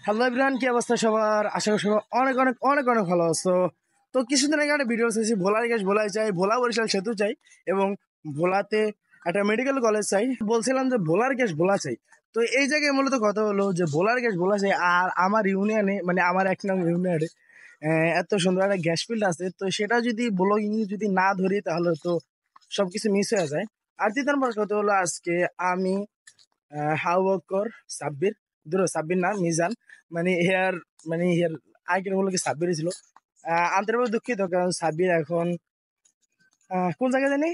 Hello everyone, কি অবস্থা সবার? আশা করি সবাই অনেক অনেক অনেক অনেক ভালো আছো। তো কিছুদিন আগে একটা ভিডিও এসেছি, ভোলার গ্যাস ভোলাই চাই, ভোলা বরিশাল সেতু চাই এবং ভোলাতে একটা মেডিকেল কলেজ চাই। বলছিলাম যে ভোলার গ্যাস ভোলা চাই। তো এই জায়গায় মূলত কথা হলো যে ভোলার গ্যাস ভোলা চাই, আর আমার ইউনিয়নে মানে আমার 1 নং ইউনিয়নে এত সুন্দর একটা গ্যাস ফিল্ড আছে। তো সেটা যদি ব্লগিং যদি না ধরি তাহলে তো সবকিছু মিস হয়ে যায়। আর 3 নম্বর কথা হলো আজকে আমি হাওয়াক্কর সাব্বির, সাব্বির না মিজান, মানে হেয়ার মানে হেয়ার আগের বলে কি সাব্বির ছিল। আন্তরিকভাবে দুঃখিত, কারণ সাব্বির এখন কোন জায়গায় জানি,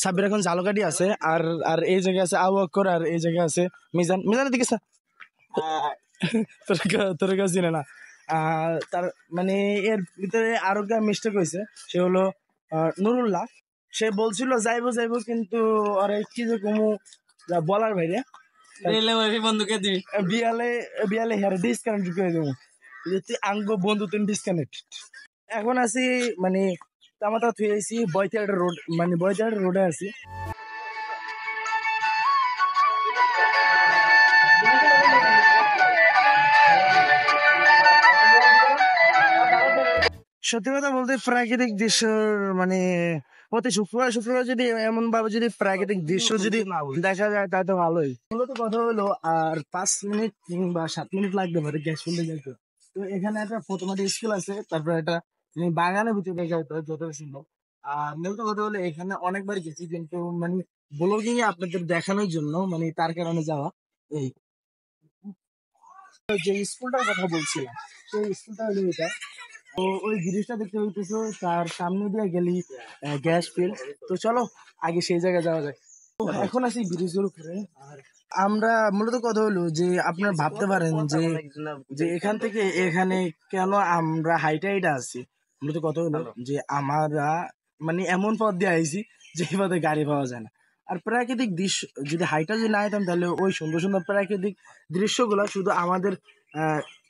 সাব্বির এখন জালকাঠি আছে। আর আর এই জায়গায় আছে আওয়াক্কর, আর এই জায়গায় আছে মিজান। মিজানের দিকে তোর কাছে চিনে না। তার মানে এর ভিতরে আরো মিস্টেক হয়েছে, সে হলো নুরুল্লাহ। সে বলছিল যাইবো যাইবো, কিন্তু আরে কি যে কমু বলার বাইরে। বন্ধুকে দিবি বিয়ালে বিয়ালে হেয়ার ডিসকানেক্ট করে দেবো, তুই আঙ্গ বন্ধু তুই ডিসকানেক্ট। এখন আছি মানে তামাতা থুই আইছি বয়তিহাট রোড, মানে বয়তিহাট রোডে আছি। সত্যি কথা বলতে প্রাকৃতিক দৃশ্য মানে প্রতি শুক্রবার শুক্রবার যদি এমন ভাবে যদি প্রাকৃতিক দৃশ্য যদি দেখা যায় তাহলে তো ভালোই। মূলত কথা হলো আর 5 মিনিট কিংবা 7 মিনিট লাগতে পারে গ্যাস ফিল্ডে যেতে। তো এখানে একটা প্রথমত স্কুল আছে, তারপর একটা বাগানের ভিতরে যাইতে হয় যত সম্ভব। আর মূলত কথা হলো এখানে অনেকবার গেছি, কিন্তু মানে ব্লগিং এ আপনাদের দেখানোর জন্য মানে তার কারণে যাওয়া। এই যে স্কুলটার কথা বলছিলাম, সেই স্কুলটা হলো এটা। তো ওই ব্রিজটা দেখতে হইতেছো, তার সামনে দিয়ে গেলি গ্যাস ফিল্ড। তো চলো আগে সেই জায়গায় যাওয়া যায়। তো এখন আছি ব্রিজের উপরে। আর আমরা মূলত কথা হলো যে আপনারা ভাবতে পারেন যে যে এখান থেকে এখানে কেন আমরা হাইটা আছি। মূলত কথা হলো যে আমরা মানে এমন পথ দিয়ে আইছি যে পথে গাড়ি পাওয়া যায় না। আর প্রাকৃতিক দৃশ্য যদি হাইটা যদি না আইতাম, তাহলে ওই সুন্দর সুন্দর প্রাকৃতিক দৃশ্যগুলো শুধু আমাদের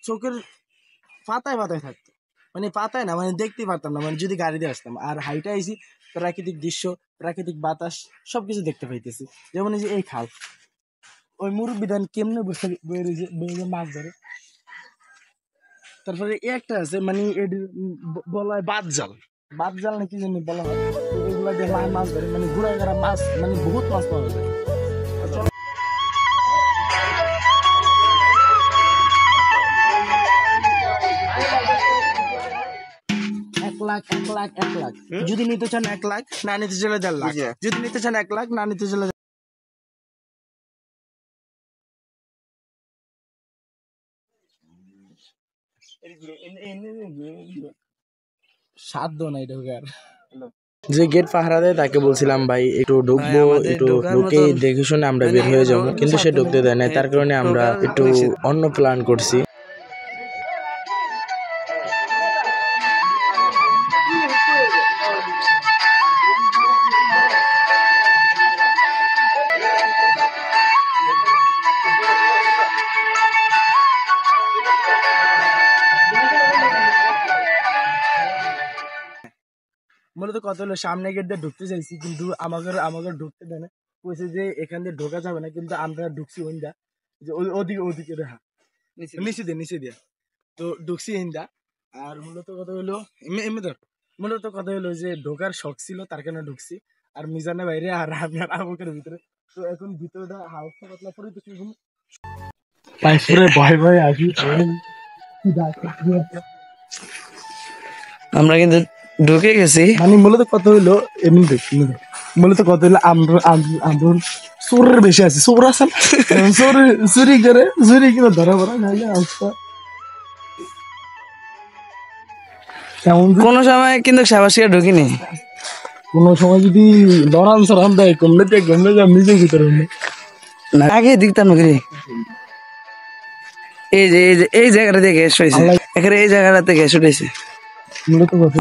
চোখের পাতায় পাতায় থাকতো, মানে পাতায় না, মানে দেখতে পারতাম না, মানে যদি গাড়ি দিয়ে আসতাম। আর হাইটা আইসি প্রাকৃতিক দৃশ্য, প্রাকৃতিক বাতাস সবকিছু দেখতে পাইতেছি। যেমন এই যে এই খাল, ওই মুরব্বী ধান কেমনে বসে বেরিয়ে মাছ ধরে। তারপরে একটা আছে মানে বলা হয় বাদ জাল, বাদ জাল নাকি জানি বলা হয়। এগুলা দিয়ে মাছ ধরে, মানে ঘুরা ঘুরা মাছ, মানে বহুত মাছ পাওয়া যায়। এক লাখ যদি নিতে চান 1 লাখ, না নিতে চলে 1.5 লাখ। যদি নিতে চান 1 লাখ, না নিতে চলে সাধ্য নাই ঢোকার। যে গেট পাহারা দেয় তাকে বলছিলাম ভাই একটু ঢুকবো, একটু ঢুকে দেখে শুনে আমরা বের হয়ে যাবো, কিন্তু সে ঢুকতে দেয় না। তার কারণে আমরা একটু অন্য প্ল্যান করছি। মূলত কথা হলো সামনে গেট দিয়ে ঢুকতে চাইছি, কিন্তু আমাকে আমাকে ঢুকতে দেয় না। কইছে যে এখান দিয়ে ঢোকা যাবে না, কিন্তু আমরা ঢুকছি ওইন্দা, যে ওদিকে ওদিকে দেখা নিচে দিয়ে তো ঢুকছি ইন্দা। আর মূলত কথা হলো এমনি ধর, মূলত কথা হলো যে ঢোকার শখ ছিল, তার কারণে ঢুকছি। আর মিজানের বাইরে আর আপনার আবুকের ভিতরে। তো এখন ভিতরটা হালকা পাতলা পরে তো পুরো ভয় ভয় আসি। আমরা কিন্তু ঢুকে গেছি, মানে মূলত কথা হইলো এমনি মূলত কথা হইলো আমরা চোরের বেশি আছে, চোর আছে চুরি করে ধরা পড়া নাইলে অবস্থা কোন সময় কিন্তু সাবাসিয়া ঢুকিনি। কোন সময় যদি লড়ান সরান দেয় কমলে যা নিজের ভিতরে আগে দেখতাম নাকি এই জায়গাটা দিয়ে গ্যাস হয়েছে, এখানে এই জায়গাটাতে গ্যাস উঠেছে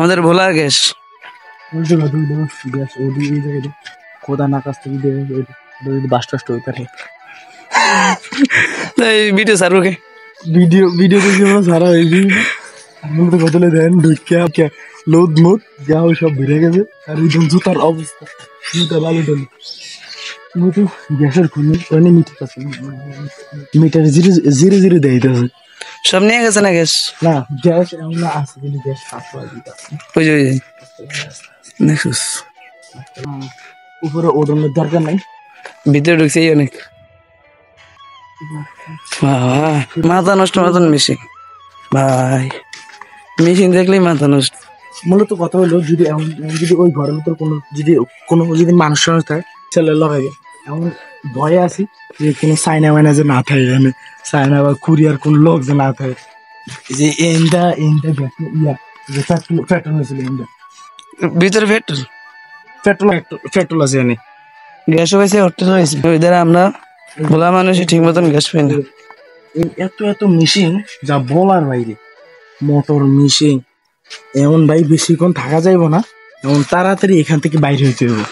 আমাদের ভোলার গ্যাস। খোদা না কাছ থেকে বাস টাস হইতে ভিডিও সারুকে ভিডিও দেখি আমরা সারা হয়েছি। তো কতলে দেন ঢুকিয়া লোদ মুদ যা সব ভিড়ে গেছে। আর জুতার অবস্থা, জুতা বালু টালু। মূলত গ্যাসের খুনি মানে মিটার আছে, মিটার জিরো জিরো জিরো দেয় তো সব নিয়ে গেছে না গ্যাস? না, গ্যাস এমন আছে কিন্তু গ্যাস সাপ্লাই দিতে আছে। ওই যে দেখছিস উপরে ওডনের দরকার নাই। ভিতরে ঢুকছে অনেক। বাবা মাথা নষ্ট মতন মেশিন ভাই, মেশিন দেখলেই মাথা নষ্ট। মূলত কথা হলো যদি যদি ওই ঘরের ভিতর কোনো যদি মানুষ থাকে ছেলে লড়াইবে এমন ভয়ে আছি যে কোনো চাইনা মাইনা যে না থাকে এখানে, চাইনা বা কুরিয়ার কোন লোক যে না থাকে, যে ইন্ডা ইন্ডা ইয়া যে পেট্রোল পেট্রোল হয়েছিল ইন্ডা ভিতরে পেট্রোল পেট্রোল পেট্রোল আছে এনে। গ্যাসও হয়েছে, হোটেল হয়েছে, ওই দ্বারা আমরা ভোলা মানুষই ঠিক মতন গ্যাস পাই না। এই এত এত মেশিন যা বলার বাইরে, মোটর মেশিন এমন ভাই বেশিক্ষণ থাকা যাইব না, এমন তাড়াতাড়ি এখান থেকে বাইরে হইতে হবে।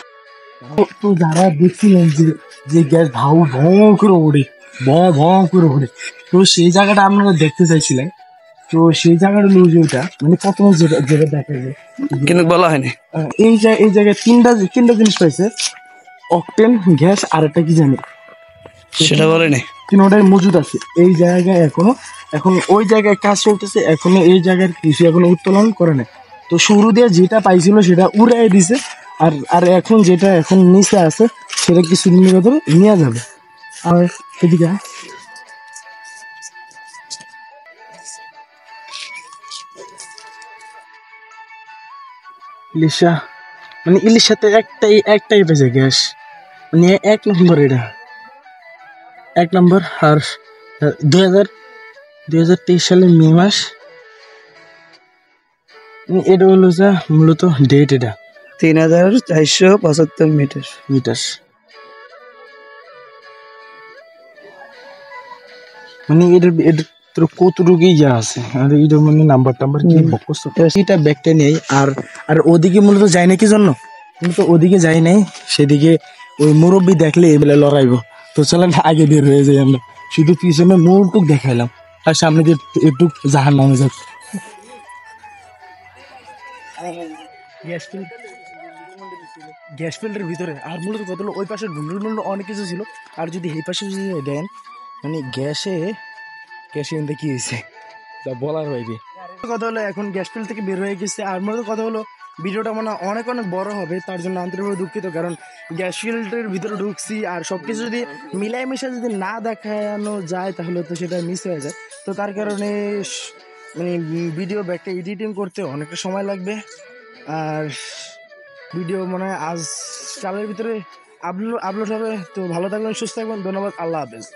তো যারা দেখছিলেন যে যে গ্যাস ভাউ ভঁ করে ওঠে, ভঁ করে ওঠে, তো সেই জায়গাটা আপনারা দেখতে চাইছিলেন। তো সেই জায়গাটা লুজ ওইটা মানে প্রথমে যেটা যেটা দেখা যায় কিন্তু বলা হয়নি এই জায়গায় তিনটা জিনিস পাইছে, অকটেন গ্যাস আর একটা কি জানি, সেটা বলেনি। তিনটাই মজুদ আছে এই জায়গায় এখনো। এখন ওই জায়গায় কাজ চলতেছে এখনো, এই জায়গার কৃষি এখনো উত্তোলন করে না। তো শুরু দিয়ে যেটা পাইছিল সেটা উড়াই দিছে, আর আর এখন যেটা এখন নিচে আছে সেটা কিছুদিনের ভেতরে নেওয়া যাবে। আর এদিকে ইলিশা মানে ইলিশাতে একটাই পেয়েছে গ্যাস, মানে 1 নম্বর, এটা 1 নম্বর। আর 2023 সালের মে মাস, এটা হলো যা মূলত ডেট, এটা 3475 মিটার। মিটার মানে এটার কতটুকু ইয়া আছে, আর এটা মানে নাম্বার টাম্বার কি বকস এটা ব্যাগটা নেই। আর আর ওদিকে মূলত যায় না কি জন্য, মূলত ওদিকে যাই নাই, সেদিকে ওই মুরব্বী দেখলে এবেলা লড়াইবো। তো চলেন আগে বের হয়ে যাই আমরা, শুধু পিছনে মূলটুক দেখাইলাম আর সামনে দিয়ে একটু জাহান নামে যাক। গ্যাস ফিল্ডের ভিতরে আর মূলত কত হলো ওই পাশে ঢুন্ডুর অনেক কিছু ছিল। আর যদি এই পাশে যদি দেন মানে গ্যাসে এনতে কি হয়েছে তা বলার বাইরে। কথা হলো এখন গ্যাস ফিল্ড থেকে বের হয়ে গেছে। আর মূলত কথা হলো ভিডিওটা মানে অনেক বড় হবে, তার জন্য আন্তরিকভাবে দুঃখিত, কারণ গ্যাস ফিল্ডের ভিতরে ঢুকছি আর সবকিছু যদি মিলাই মিশে যদি না দেখানো যায় তাহলে তো সেটা মিস হয়ে যায়। তো তার কারণে মানে ভিডিও ব্যাগটা এডিটিং করতে অনেকটা সময় লাগবে। আর ভিডিও মনে হয় আজ কালের ভিতরে আপলোড হবে। তো ভালো থাকবেন, সুস্থ থাকবেন, ধন্যবাদ, আল্লাহ হাফেজ।